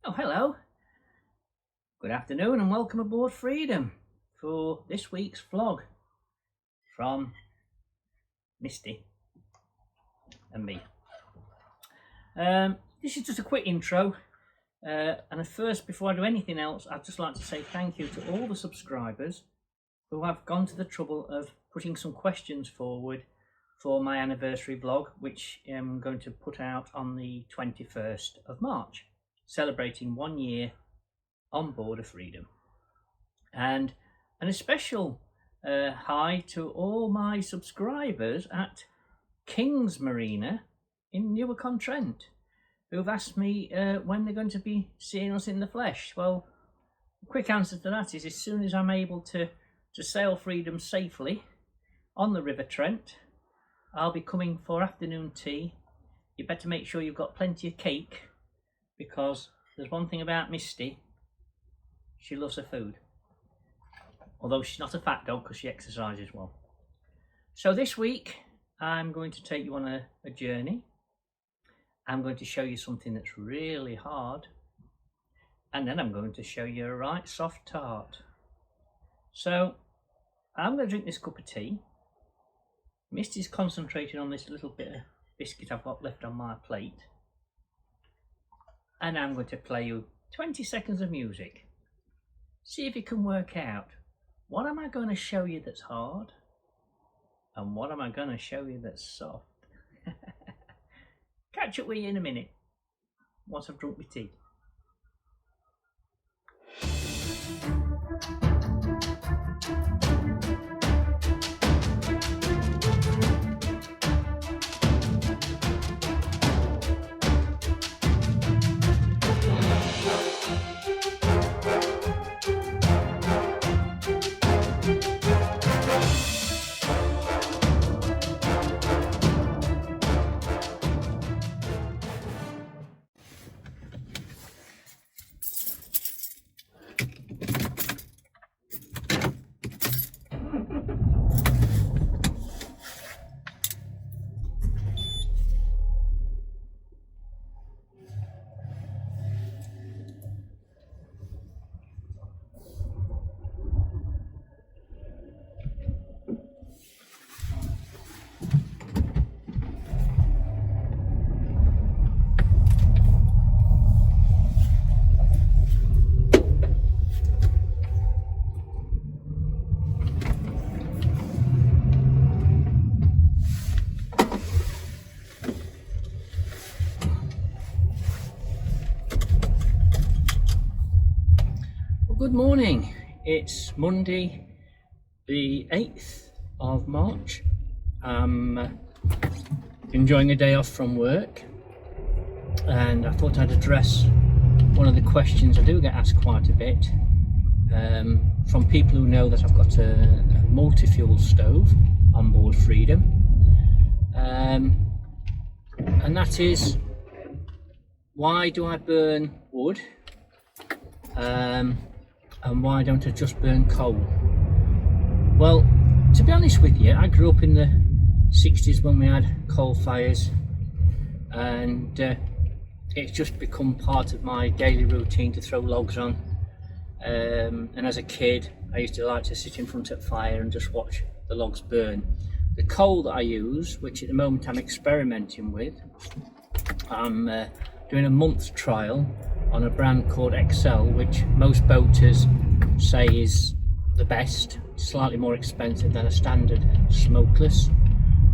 Oh, hello. Good afternoon and welcome aboard Freedom for this week's vlog from Misty and Me. This is just a quick intro, and first, before I do anything else, I'd just like to say thank you to all the subscribers who have gone to the trouble of putting some questions forward for my anniversary vlog, which I'm going to put out on the 21st of March, celebrating 1 year on board of Freedom. And a special hi to all my subscribers at King's Marina in Newark-on-Trent, who've asked me when they're going to be seeing us in the flesh. Well, the quick answer to that is as soon as I'm able to sail Freedom safely on the River Trent, I'll be coming for afternoon tea. You better make sure you've got plenty of cake, because there's one thing about Misty: she loves her food. Although she's not a fat dog because she exercises well. So this week I'm going to take you on a journey. I'm going to show you something that's really hard, and then I'm going to show you a right soft tart. So I'm going to drink this cup of tea. Misty's concentrating on this little bit of biscuit I've got left on my plate, and I'm going to play you 20 seconds of music. See if you can work out, what am I going to show you that's hard and what am I going to show you that's soft. Catch up with you in a minute once I've drunk my tea. Good morning. It's Monday the 8th of March. I'm enjoying a day off from work, and I thought I'd address one of the questions I do get asked quite a bit from people who know that I've got a multi-fuel stove on board Freedom, and that is, why do I burn wood? And why don't I just burn coal? Well, to be honest with you, I grew up in the 60s when we had coal fires, and it's just become part of my daily routine to throw logs on. And as a kid, I used to like to sit in front of a fire and just watch the logs burn. The coal that I use, which at the moment I'm experimenting with, I'm doing a month's trial on a brand called Excel, which most boaters say is the best, slightly more expensive than a standard smokeless.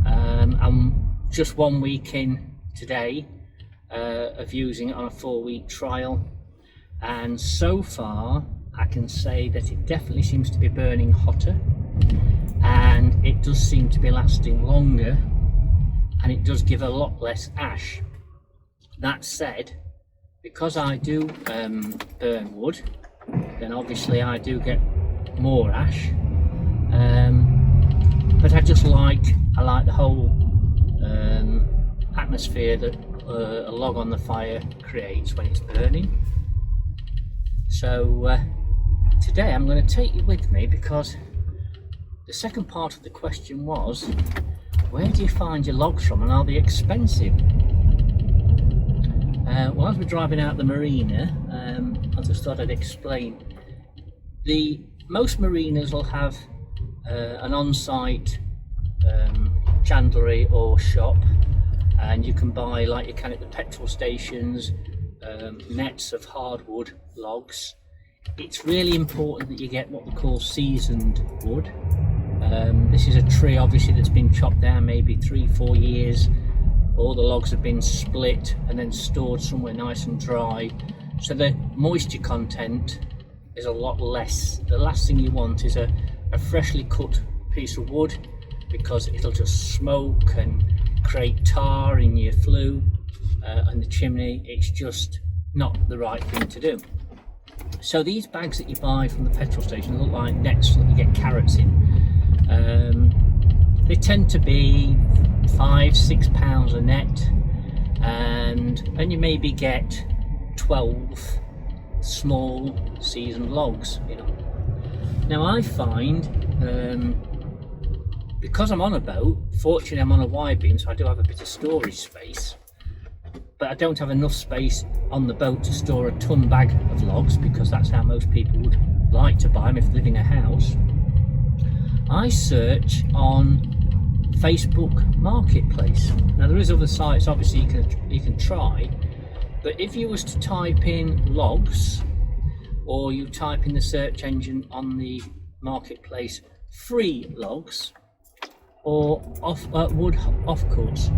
I'm just 1 week in today of using it on a 4-week trial, and so far I can say that it definitely seems to be burning hotter, and it does seem to be lasting longer, and it does give a lot less ash. That said, because I do burn wood, then obviously I do get more ash, but I like the whole atmosphere that a log on the fire creates when it's burning. So today I'm going to take you with me, because the second part of the question was, where do you find your logs from and are they expensive? Well, whilst we're driving out the marina, I just thought I'd explain. Most marinas will have an on-site chandlery or shop, and you can buy, like you can at the petrol stations, nets of hardwood logs. It's really important that you get what we call seasoned wood. This is a tree obviously that's been chopped down maybe 3-4 years. All the logs have been split and then stored somewhere nice and dry, so the moisture content is a lot less. The last thing you want is a freshly cut piece of wood, because it'll just smoke and create tar in your flue and the chimney. It's just not the right thing to do. So these bags that you buy from the petrol station look like nets that you get carrots in. They tend to be £5-6 a net, and you maybe get 12 small seasoned logs, you know. Now I find, because I'm on a boat, fortunately I'm on a Widebeam, so I do have a bit of storage space, but I don't have enough space on the boat to store a ton bag of logs, because that's how most people would like to buy them if they live in a house. I search on Facebook Marketplace. Now there is other sites obviously you can try, but if you was to type in logs, or you type in the search engine on the marketplace free logs or wood offcuts,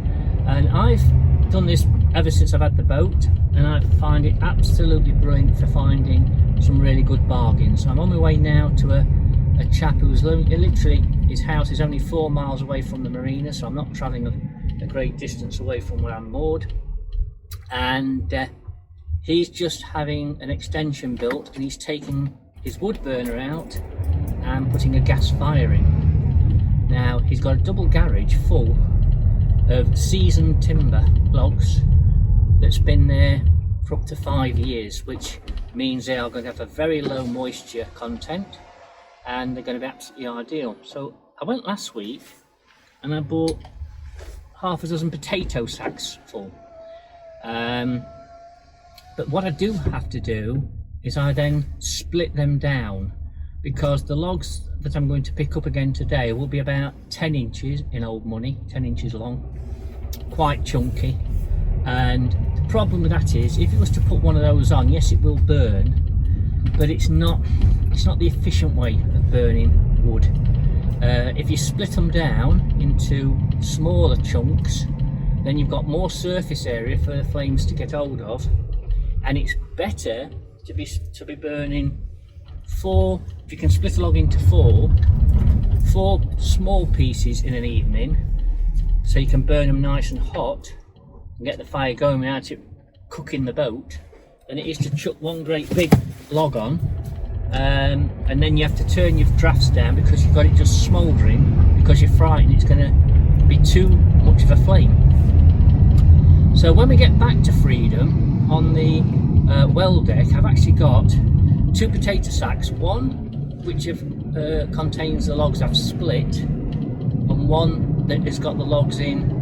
and I've done this ever since I've had the boat, and I find it absolutely brilliant for finding some really good bargains. I'm on my way now to a chap who's literally, his house is only 4 miles away from the marina, so I'm not travelling a great distance away from where I'm moored, and he's just having an extension built, and he's taking his wood burner out and putting a gas fire in. Now he's got a double garage full of seasoned timber logs that's been there for up to 5 years, which means they are going to have a very low moisture content, and they're going to be absolutely ideal. So I went last week and I bought half a dozen potato sacks full. But what I do have to do is I then split them down, because the logs that I'm going to pick up again today will be about 10 inches in old money, 10 inches long, quite chunky. And the problem with that is, if you was to put one of those on, yes, it will burn, but it's not the efficient way of burning wood. If you split them down into smaller chunks, then you've got more surface area for the flames to get hold of, and it's better to be burning 4. If you can split a log into 4 small pieces in an evening, so you can burn them nice and hot and get the fire going without it cooking the boat, than it is to chuck one great big log on, and then you have to turn your drafts down because you've got it just smouldering, because you're frightened it's going to be too much of a flame. So when we get back to Freedom on the well deck, I've actually got 2 potato sacks, one which contains the logs I've split, and one that has got the logs in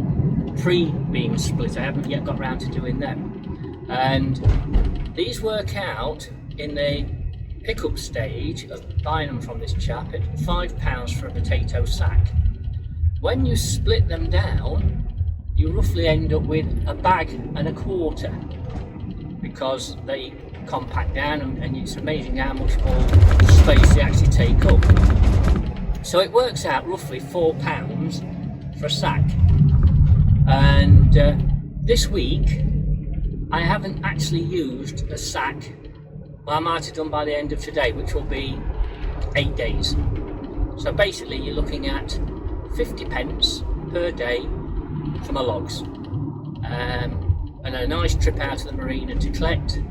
pre-being split. I haven't yet got around to doing them, and these work out in the pickup stage of buying them from this chap at £5 for a potato sack. When you split them down, you roughly end up with a bag and a quarter, because they compact down, and it's amazing how much more space they actually take up. So it works out roughly £4 for a sack. And this week I haven't actually used a sack. Well, I might have done by the end of today, which will be 8 days. So basically you're looking at 50 pence per day for my logs, and a nice trip out to the marina to collect,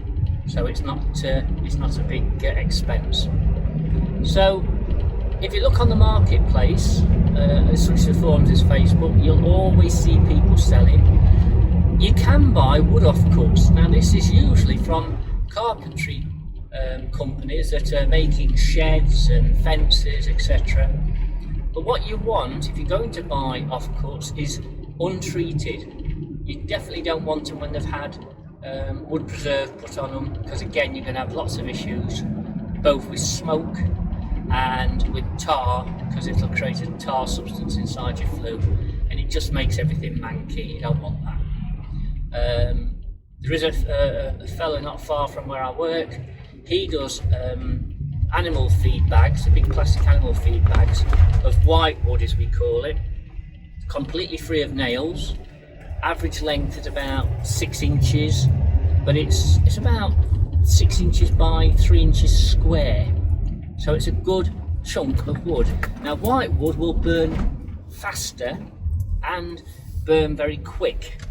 so it's not a big expense. So if you look on the marketplace, such as forums as Facebook, you'll always see people selling. You can buy wood offcuts. Now this is usually from carpentry companies that are making sheds and fences, etc. But what you want, if you're going to buy offcuts, is untreated. You definitely don't want them when they've had wood preserve put on them, because again you're going to have lots of issues both with smoke and with tar, because it'll create a tar substance inside your flue and it just makes everything manky. You don't want that. There is a fellow not far from where I work. He does animal feed bags, the big plastic animal feed bags of white wood, as we call it, completely free of nails. Average length is about 6 inches, but it's about 6 inches by 3 inches square, so it's a good chunk of wood. Now white wood will burn faster and burn very quick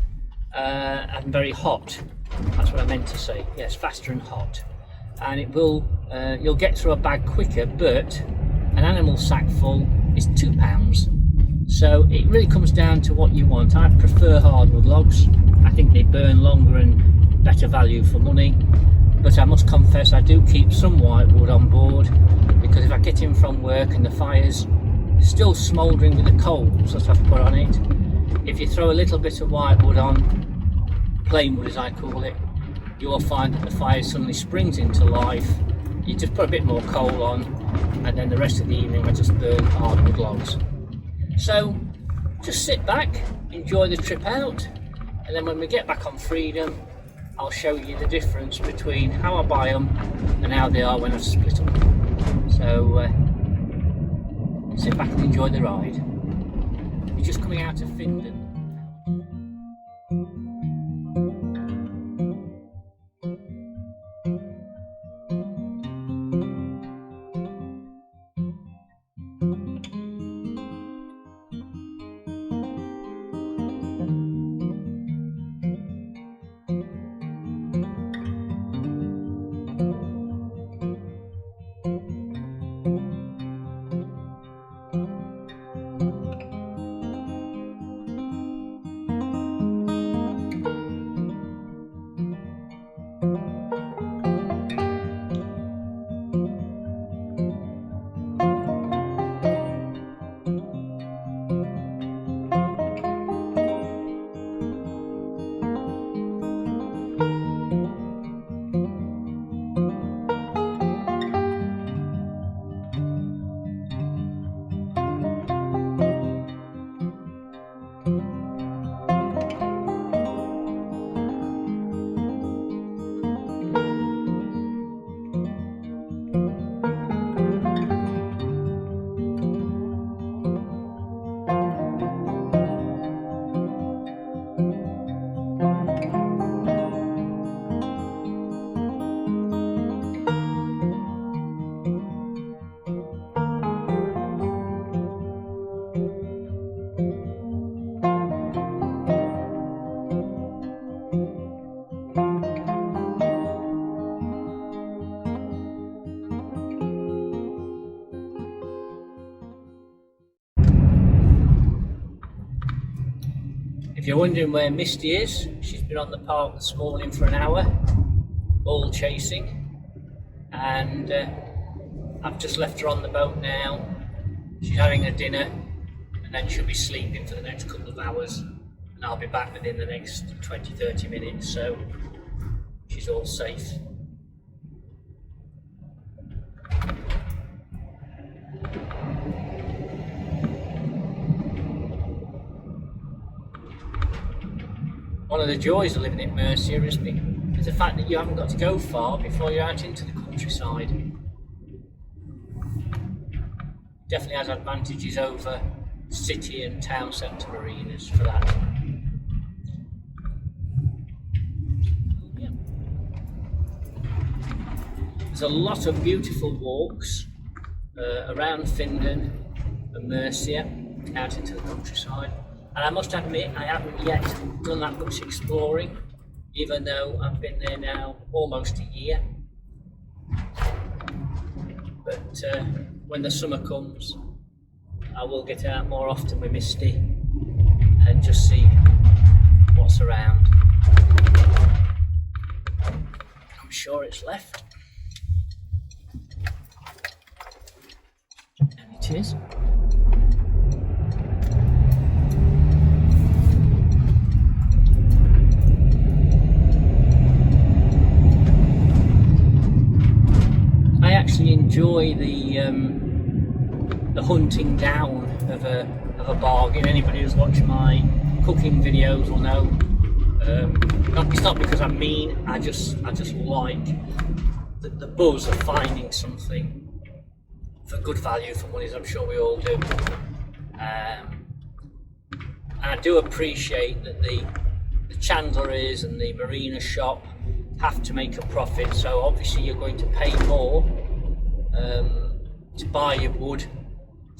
and very hot. That's what I meant to say. Yes, faster and hot, and it will you'll get through a bag quicker, but an animal sack full is £2. So it really comes down to what you want. I prefer hardwood logs. I think they burn longer and better value for money. But I must confess I do keep some white wood on board, because if I get in from work and the fire's still smouldering with the coals that I've put on it, if you throw a little bit of white wood on, plain wood as I call it, you will find that the fire suddenly springs into life. You just put a bit more coal on, and then the rest of the evening I just burn hardwood logs. So just sit back, enjoy the trip out, and then when we get back on Freedom, I'll show you the difference between how I buy them and how they are when I've split them. So sit back and enjoy the ride. We're just coming out of Findon. If you're wondering where Misty is, she's been on the park this morning for an hour, ball chasing, and I've just left her on the boat now. She's having her dinner, and then she'll be sleeping for the next couple of hours, and I'll be back within the next 20-30 minutes, so she's all safe. One of the joys of living in Mercia is the fact that you haven't got to go far before you're out into the countryside. Definitely has advantages over city and town centre arenas for that. Yeah. There's a lot of beautiful walks around Findon and Mercia out into the countryside. And I must admit, I haven't yet done that much exploring, even though I've been there now almost a year. But when the summer comes, I will get out more often with Misty and just see what's around. I'm sure it's left. And it is. actually enjoy the hunting down of a bargain. Anybody who's watched my cooking videos will know. It's not because I'm mean. I just like the buzz of finding something for good value for money, as I'm sure we all do. And I do appreciate that the chandleries and the marina shop have to make a profit, so obviously you're going to pay more to buy your wood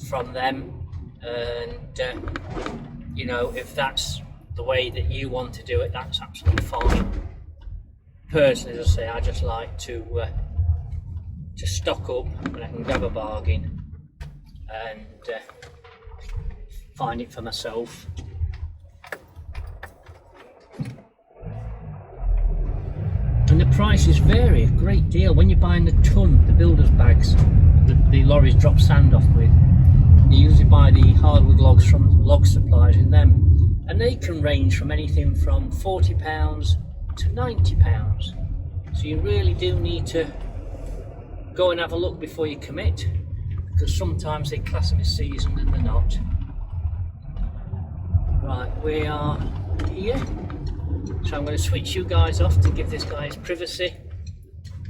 from them, and you know, if that's the way that you want to do it, that's absolutely fine. Personally, as I say, I just like to stock up when I can grab a bargain and find it for myself. And the prices vary a great deal. When you're buying the ton, the builder's bags, the lorries drop sand off with, you usually buy the hardwood logs from log suppliers in them, and they can range from anything from £40 to £90. So you really do need to go and have a look before you commit, because sometimes they class them as seasoned and they're not. Right, we are here. So I'm going to switch you guys off to give this guy his privacy,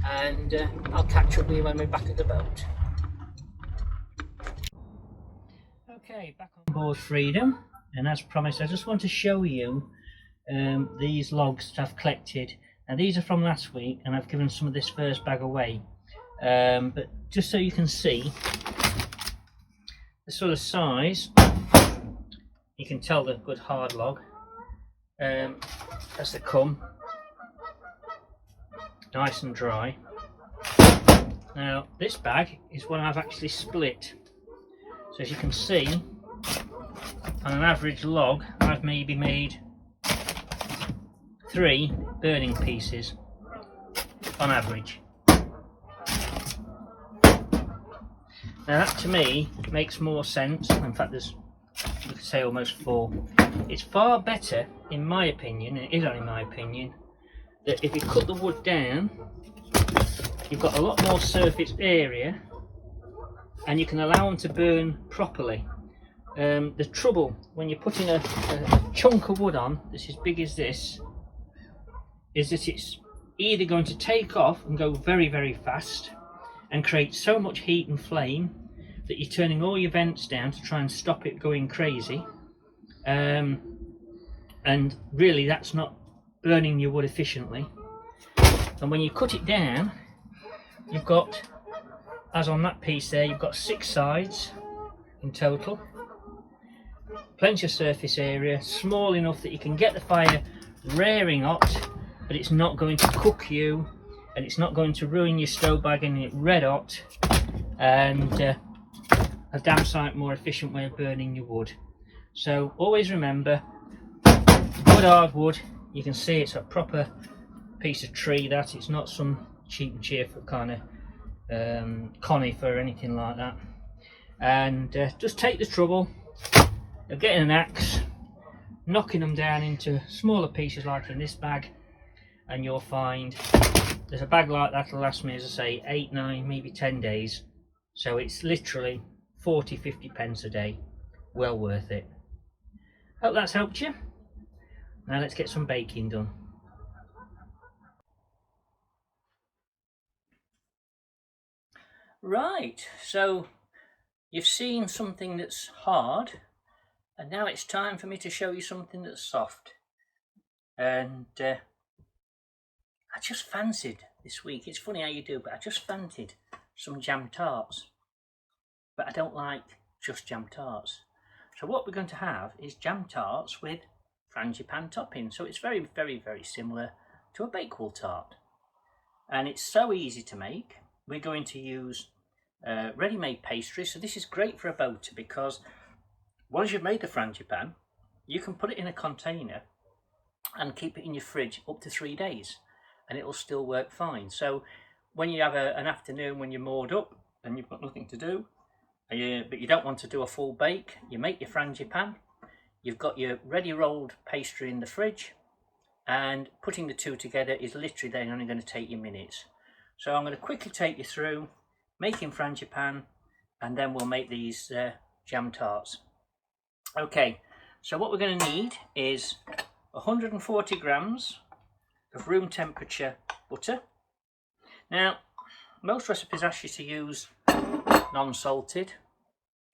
and I'll catch up with you when we're back at the boat. Okay, back on board Freedom, and as promised, I just want to show you these logs that I've collected. Now these are from last week, and I've given some of this first bag away, but just so you can see the sort of size, you can tell they're good hard log. As they come, nice and dry. Now this bag is one I've actually split, so as you can see, on an average log I've maybe made 3 burning pieces on average. Now that to me makes more sense. In fact, there's, you could say, almost 4. It's far better, in my opinion, and it is only my opinion, that if you cut the wood down, you've got a lot more surface area and you can allow them to burn properly. The trouble when you're putting a chunk of wood on that's as big as this is that it's either going to take off and go very, very fast and create so much heat and flame that you're turning all your vents down to try and stop it going crazy, and really that's not burning your wood efficiently. And when you cut it down, you've got, as on that piece there, you've got 6 sides in total, plenty of surface area, small enough that you can get the fire raring hot, but it's not going to cook you, and it's not going to ruin your stove by getting it red hot, and a damn sight more efficient way of burning your wood. So always remember, good hardwood, you can see it's a proper piece of tree, that it's not some cheap and cheerful kind of conifer or anything like that. And just take the trouble of getting an axe, knocking them down into smaller pieces like in this bag, and you'll find there's a bag like that will last me, as I say, 8, 9, maybe 10 days. So it's literally 40-50 pence a day. Well worth it. Hope that's helped you. Now let's get some baking done. Right, so you've seen something that's hard, and now it's time for me to show you something that's soft. And I just fancied this week, it's funny how you do, but I just fancied some jam tarts. But I don't like just jam tarts. So what we're going to have is jam tarts with Frangipane topping. So it's very, very, very similar to a Bakewell tart. And it's so easy to make. We're going to use ready-made pastry. So this is great for a boater, because once you've made the Frangipane, you can put it in a container and keep it in your fridge up to 3 days, and it'll still work fine. So when you have an afternoon when you're moored up and you've got nothing to do, but you don't want to do a full bake, you make your Frangipane, you've got your ready rolled pastry in the fridge, and putting the two together is literally then only going to take you minutes. So I'm going to quickly take you through making frangipane, and then we'll make these jam tarts. Okay, so what we're going to need is 140 grams of room temperature butter. Now, most recipes ask you to use non-salted.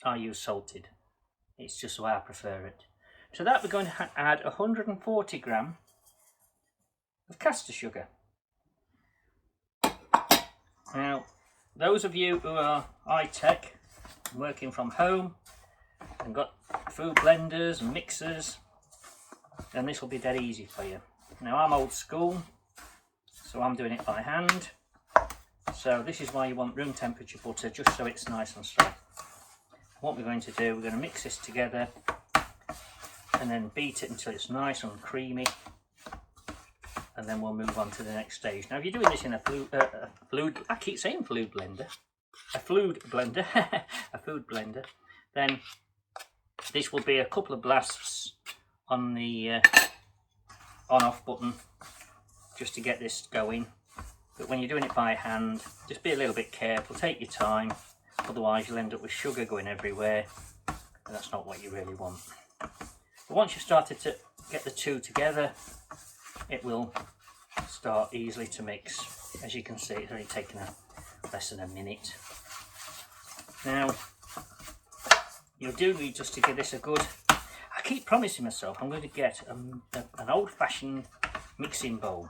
I use salted. It's just the way I prefer it. So that we're going to add 140 gram of caster sugar. Now, those of you who are high-tech, working from home, and got food blenders and mixers, then this will be dead easy for you. Now, I'm old school, so I'm doing it by hand. So this is why you want room temperature butter, just so it's nice and soft. What we're going to do, we're going to mix this together and then beat it until it's nice and creamy, and then we'll move on to the next stage. Now, if you're doing this in a food blender, then this will be a couple of blasts on the on-off button just to get this going. But when you're doing it by hand, just be a little bit careful, take your time, otherwise you'll end up with sugar going everywhere, and that's not what you really want. But once you've started to get the two together, it will start easily to mix. As you can see, it's only taken less than a minute. Now, you do need just to give this a good... I keep promising myself I'm going to get an old-fashioned mixing bowl.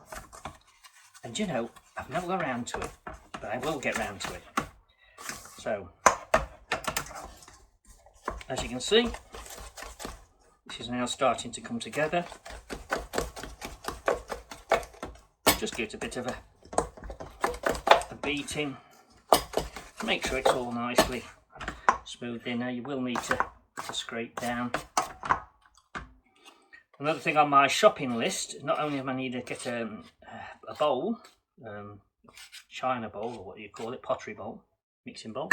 And you know, I've never got around to it, but I will get round to it. So, as you can see, this is now starting to come together. Just give it a bit of a beating to make sure it's all nicely smoothed in. Now, you will need to scrape down. Another thing on my shopping list, not only am I need to get a bowl, china bowl, or what do you call it, pottery bowl, mixing bowl,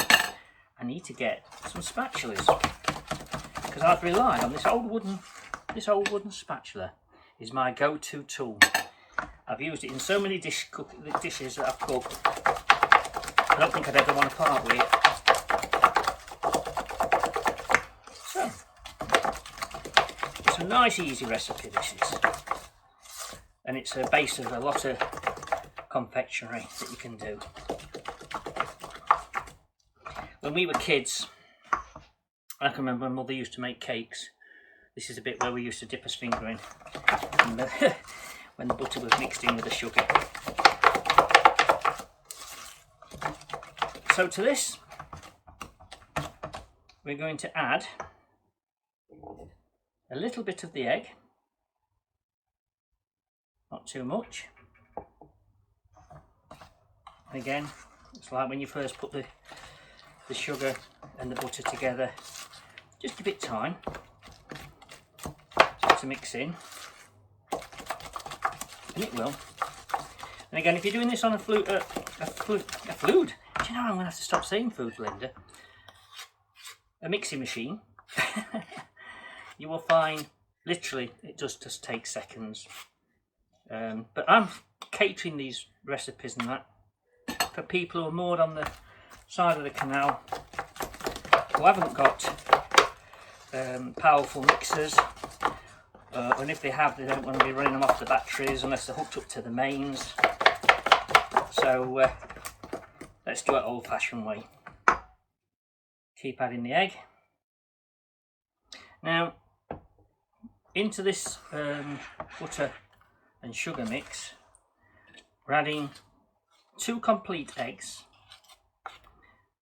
I need to get some spatulas, because I've relied on this old wooden spatula. Is my go-to tool. I've used it in so many dishes that I've cooked. I don't think I'd ever want to part with it. So, it's a nice easy recipe, this is, and it's a base of a lot of confectionery that you can do. When we were kids, I can remember my mother used to make cakes. This is a bit where we used to dip a finger in when the butter was mixed in with the sugar. So to this, we're going to add a little bit of the egg, not too much. Again, it's like when you first put the sugar and the butter together, just give it time just to mix in, and it will. And again, if you're doing this on a fluid, do you know, I'm going to have to stop saying food blender, a mixing machine, you will find literally it just takes seconds. But I'm catering these recipes and that for people who are moored on the side of the canal, who haven't got powerful mixers, and if they have, they don't want to be running them off the batteries unless they're hooked up to the mains. So let's do it old-fashioned way. Keep adding the egg. Now, into this butter and sugar mix, we're adding 2 complete eggs,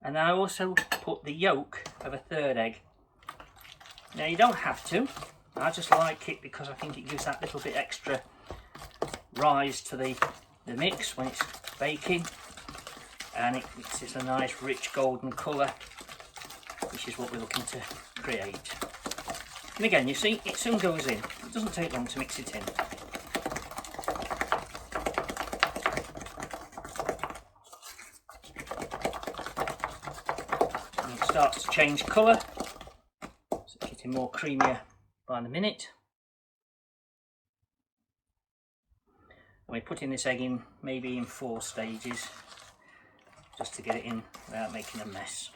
and I also put the yolk of a 3rd egg. Now, you don't have to, I just like it because I think it gives that little bit extra rise to the mix when it's baking, and it mixes a nice rich golden colour, which is what we're looking to create. And again, you see, it soon goes in. It doesn't take long to mix it in. And it starts to change colour, so it's getting more creamier by the minute. And we're putting this egg in maybe in 4 stages, just to get it in without making a mess.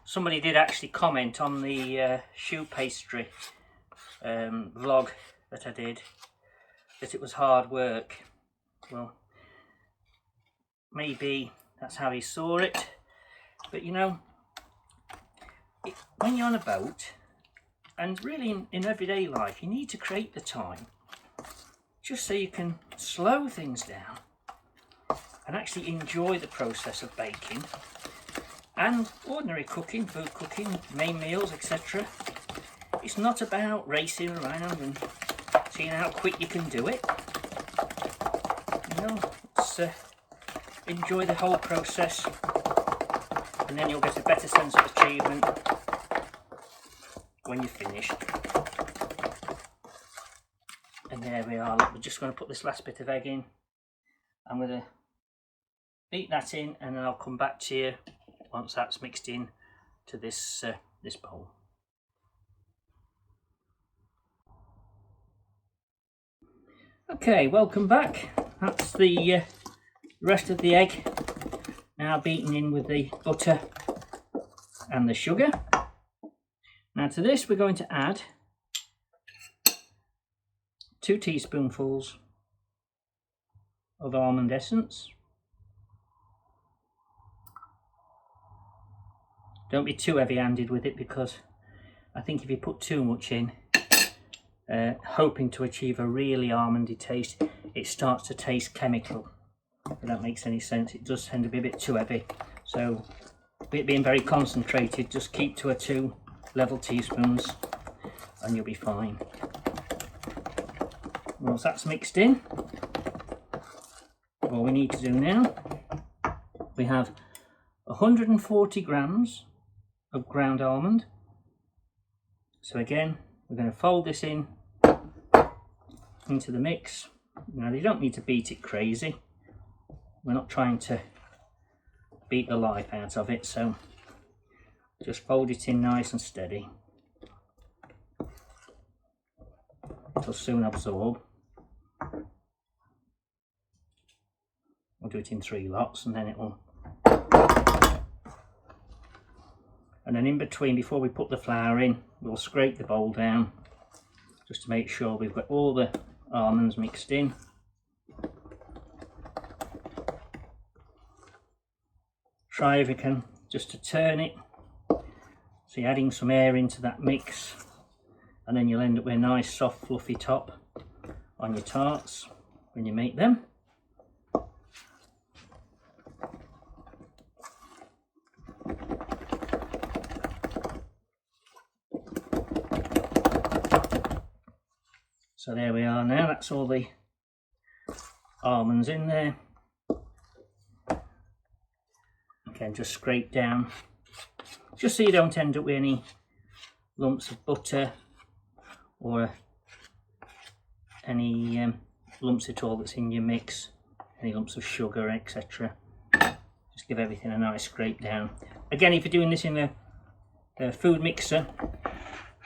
Somebody did actually comment on the choux pastry vlog that I did that it was hard work. Well, maybe that's how he saw it, but you know, when you're on a boat, and really in everyday life, you need to create the time just so you can slow things down and actually enjoy the process of baking and ordinary cooking, food cooking, main meals, etc. It's not about racing around and seeing how quick you can do it. You know, it's enjoy the whole process, and then you'll get a better sense of achievement when you're finished. And there we are. Look, we're just going to put this last bit of egg in. I'm going to beat that in, and then I'll come back to you once that's mixed in to this this bowl. Okay, welcome back. That's the rest of the egg now beaten in with the butter and the sugar. Now to this we're going to add 2 teaspoonfuls of almond essence. Don't be too heavy-handed with it, because I think if you put too much in, hoping to achieve a really almondy taste, it starts to taste chemical. If that makes any sense, it does tend to be a bit too heavy. So, it being very concentrated, just keep to 2 level teaspoons and you'll be fine. Once that's mixed in, all we need to do now, we have 140 grams of ground almond. So again, we're going to fold this in into the mix. Now you don't need to beat it crazy. We're not trying to beat the life out of it, so just fold it in nice and steady. It'll soon absorb. We'll do it in 3 lots, and then it will. And then in between, before we put the flour in, we'll scrape the bowl down just to make sure we've got all the almonds mixed in. Try if you can just to turn it, so you're adding some air into that mix, and then you'll end up with a nice soft fluffy top on your tarts when you make them. So there we are now, that's all the almonds in there. Again, just scrape down, just so you don't end up with any lumps of butter or any lumps at all that's in your mix, any lumps of sugar, etc. Just give everything a nice scrape down. Again, if you're doing this in a food mixer,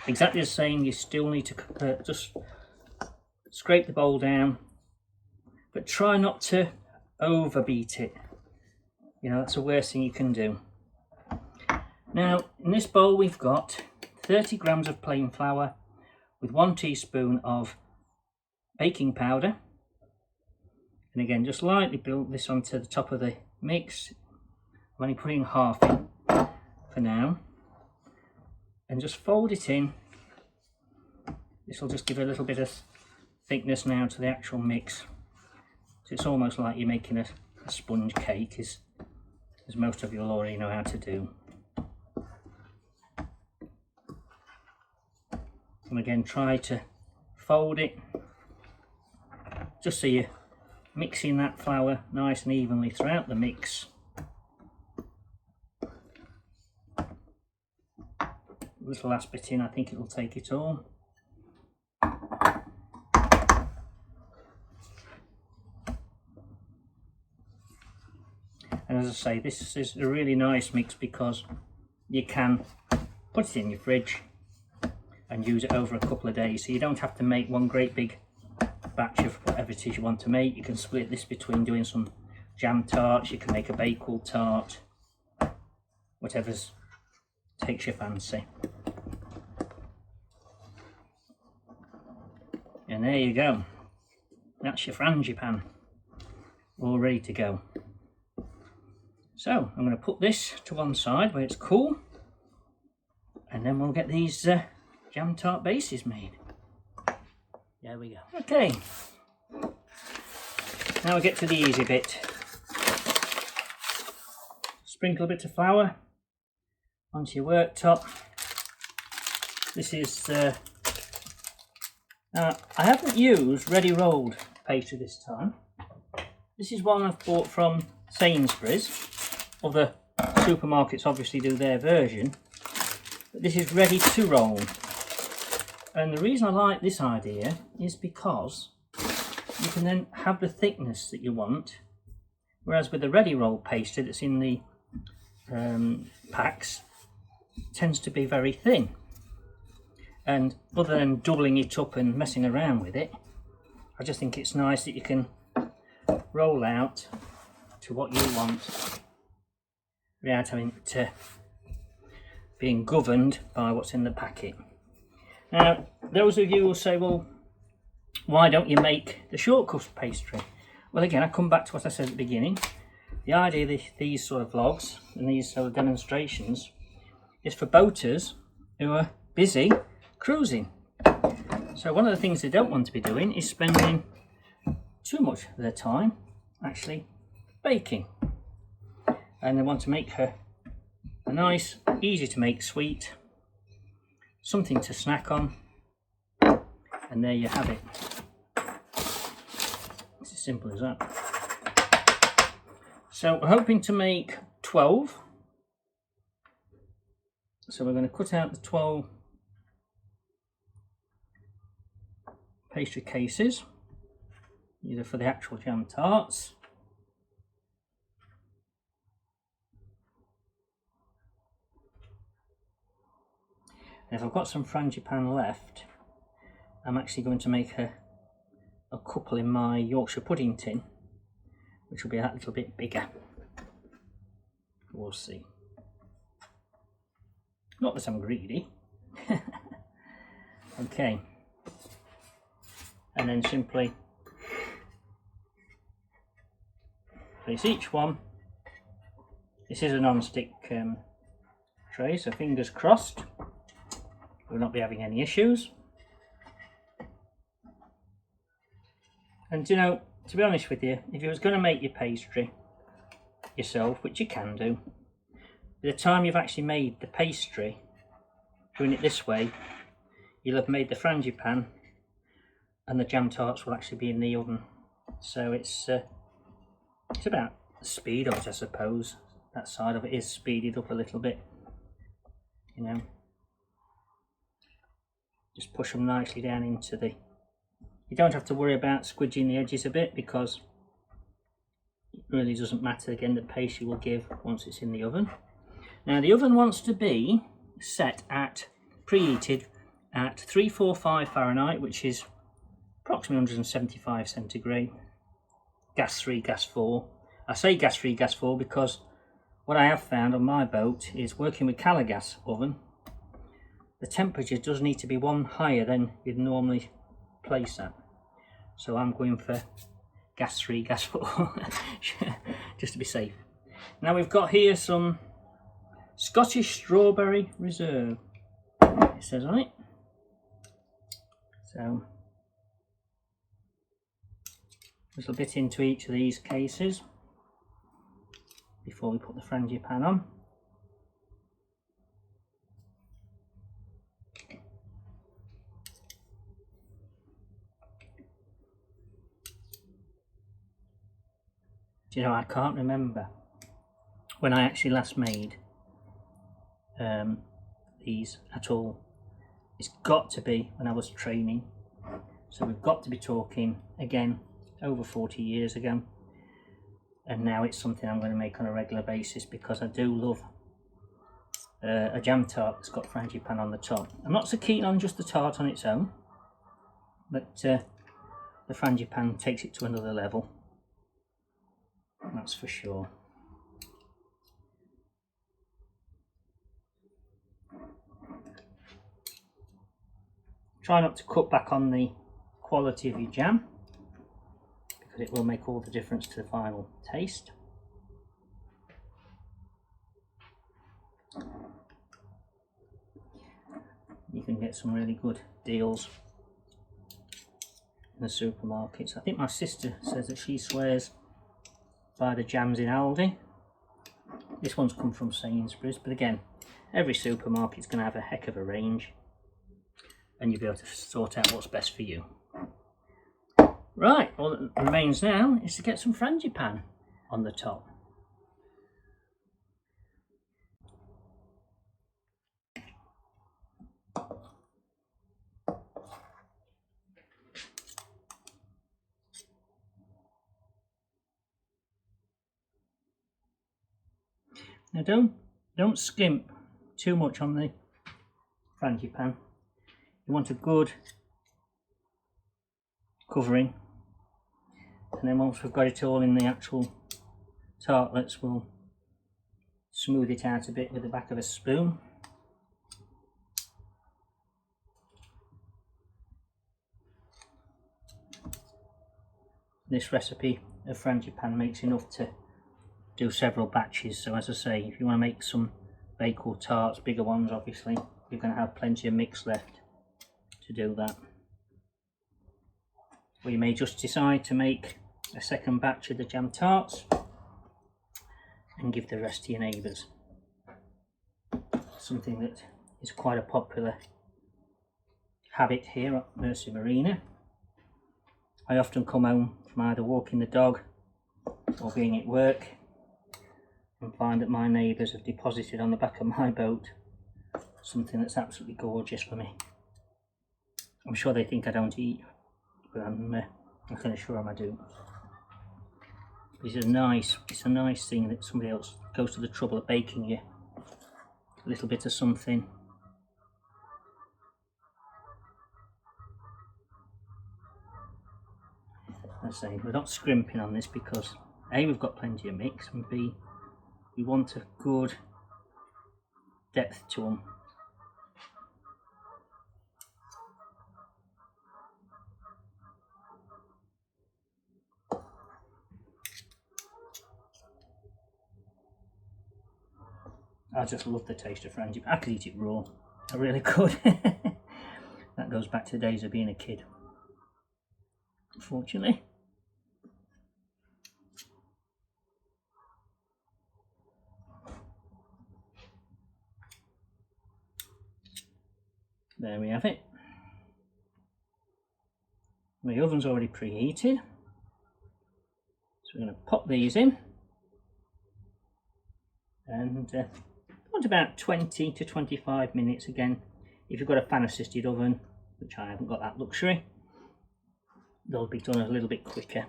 exactly the same, you still need to just scrape the bowl down, but try not to overbeat it. You know, that's the worst thing you can do. Now, in this bowl we've got 30 grams of plain flour with 1 teaspoon of baking powder. And again, just lightly build this onto the top of the mix. I'm only putting half in for now. And just fold it in. This will just give a little bit of thickness now to the actual mix. So it's almost like you're making a sponge cake, as most of you will already know how to do. And again, try to fold it just so you're mixing that flour nice and evenly throughout the mix. This last bit in, I think it will take it all. And as I say, this is a really nice mix because you can put it in your fridge and use it over a couple of days, so you don't have to make one great big batch of whatever it is you want to make. You can split this between doing some jam tarts, you can make a bakewell tart, whatever's takes your fancy. And there you go, that's your frangipane all ready to go. So I'm going to put this to one side where it's cool, and then we'll get these jam tart bases made. There we go. Okay, now we get to the easy bit. Sprinkle a bit of flour onto your worktop. This is now I haven't used ready rolled pastry this time. This is one I've bought from Sainsbury's. Other supermarkets obviously do their version, but this is ready to roll. And the reason I like this idea is because you can then have the thickness that you want, whereas with the ready roll pastry that's in the packs, it tends to be very thin. And other than doubling it up and messing around with it, I just think it's nice that you can roll out to what you want without having to being governed by what's in the packet. Now, those of you will say, well, why don't you make the shortcut pastry? Well, again, I come back to what I said at the beginning. The idea of these sort of vlogs and these sort of demonstrations is for boaters who are busy cruising. So one of the things they don't want to be doing is spending too much of their time actually baking. And they want to make a nice, easy to make sweet, something to snack on, and there you have it. It's as simple as that. So we're hoping to make 12. So we're going to cut out the 12 pastry cases, either for the actual jam tarts and if I've got some frangipane left, I'm actually going to make a couple in my Yorkshire pudding tin, which will be that little bit bigger. We'll see. Not that I'm greedy. Okay, and then simply place each one. This is a non-stick tray, so fingers crossed we'll not be having any issues. And you know, to be honest with you, if you was going to make your pastry yourself, which you can do, by the time you've actually made the pastry, doing it this way, you'll have made the frangipane and the jam tarts will actually be in the oven. So it's about the speed of it, I suppose. That side of it is speeded up a little bit, you know. Just push them nicely down into the... You don't have to worry about squidging the edges a bit, because it really doesn't matter. Again, the pastry will give once it's in the oven. Now the oven wants to be set at, preheated at 345 Fahrenheit, which is approximately 175 centigrade. Gas 3, gas 4. I say gas 3, gas 4 because what I have found on my boat is working with Calagas oven, the temperature does need to be one higher than you'd normally place at. So I'm going for gas 3, gas 4, just to be safe. Now we've got here some Scottish Strawberry Reserve, it says on it. So a little bit into each of these cases before we put the frangipane on. Do you know, I can't remember when I actually last made these at all. It's got to be when I was training, so we've got to be talking again over 40 years ago, and now it's something I'm going to make on a regular basis because I do love a jam tart that's got frangipane on the top. I'm not so keen on just the tart on its own, but the frangipane takes it to another level. that's for sure. Try not to cut back on the quality of your jam, because it will make all the difference to the final taste. You can get some really good deals in the supermarkets. I think my sister says that she swears by the jams in Aldi. This one's come from Sainsbury's, but again, every supermarket's going to have a heck of a range, and you'll be able to sort out what's best for you. Right, all that remains now is to get some Frangipane on the top. Now don't skimp too much on the Frangipane. You want a good covering, and then once we've got it all in the actual tartlets, we'll smooth it out a bit with the back of a spoon. This recipe of Frangipane makes enough to do several batches, so as I say, if you want to make some baked tarts, bigger ones obviously, you're going to have plenty of mix left to do that. Or you may just decide to make a second batch of the jam tarts and give the rest to your neighbours. Something that is quite a popular habit here at Mercy Marina. I often come home from either walking the dog or being at work and find that my neighbours have deposited on the back of my boat something that's absolutely gorgeous for me. I'm sure they think I don't eat, but I can assure them I do. It's a nice thing that somebody else goes to the trouble of baking you a little bit of something. I say we're not scrimping on this because A, we've got plenty of mix, and B, we want a good depth to them. I just love the taste of Frangipane. I could eat it raw, I really could. That goes back to the days of being a kid, unfortunately. There we have it. My oven's already preheated, so we're going to pop these in, and want about 20 to 25 minutes. Again, if you've got a fan assisted oven, which I haven't got that luxury, they'll be done a little bit quicker.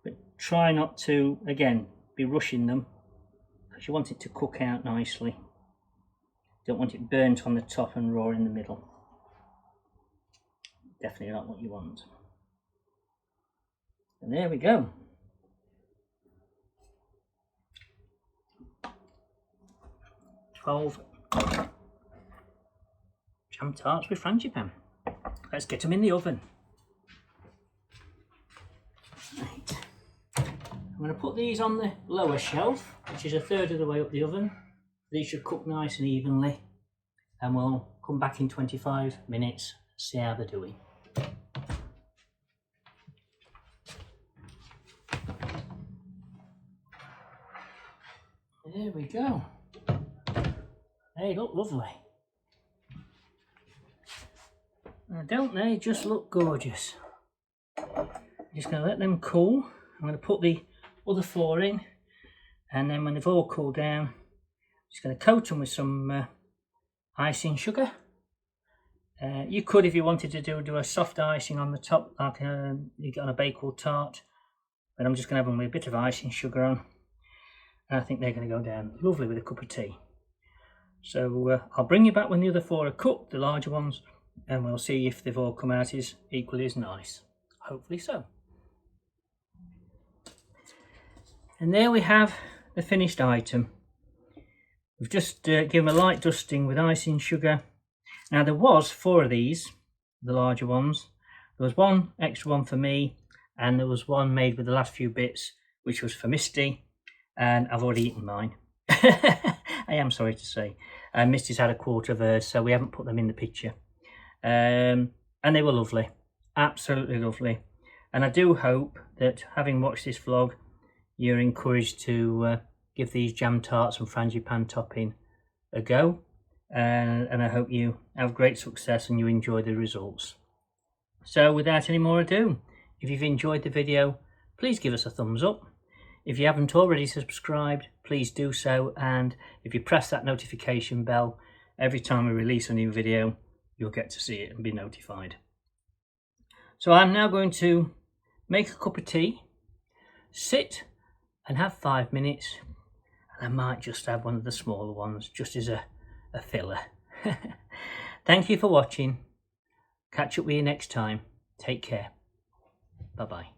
But try not to, again, be rushing them, because you want it to cook out nicely. Don't want it burnt on the top and raw in the middle. Definitely not what you want. And there we go. Jam tarts with Frangipane. Let's get them in the oven. Right. I'm going to put these on the lower shelf, which is a third of the way up the oven. These should cook nice and evenly, and we'll come back in 25 minutes, see how they're doing. There we go. They look lovely. Now, don't they just look gorgeous? I'm just going to let them cool. I'm going to put the other four in, and then when they've all cooled down, I'm just going to coat them with some icing sugar. You could, if you wanted to do a soft icing on the top, like you get on a baked tart, but I'm just going to have them with a bit of icing sugar on, and I think they're going to go down lovely with a cup of tea. So I'll bring you back when the other four are cooked, the larger ones, and we'll see if they've all come out equally as nice. Hopefully so. And there we have the finished item. We've just given a light dusting with icing sugar. Now there was 4 of these, the larger ones. There was one extra one for me, and there was one made with the last few bits, which was for Misty, and I've already eaten mine. I am sorry to say. Misty's had a quarter of hers, so we haven't put them in the picture. And they were lovely, absolutely lovely. And I do hope that, having watched this vlog, you're encouraged to give these jam tarts and frangipane topping a go. And I hope you have great success and you enjoy the results. So without any more ado, if you've enjoyed the video, please give us a thumbs up. If you haven't already subscribed, please do so, and if you press that notification bell, every time we release a new video, you'll get to see it and be notified. So I'm now going to make a cup of tea, sit and have 5 minutes, and I might just have one of the smaller ones just as a filler. Thank you for watching. Catch up with you next time. Take care. Bye bye.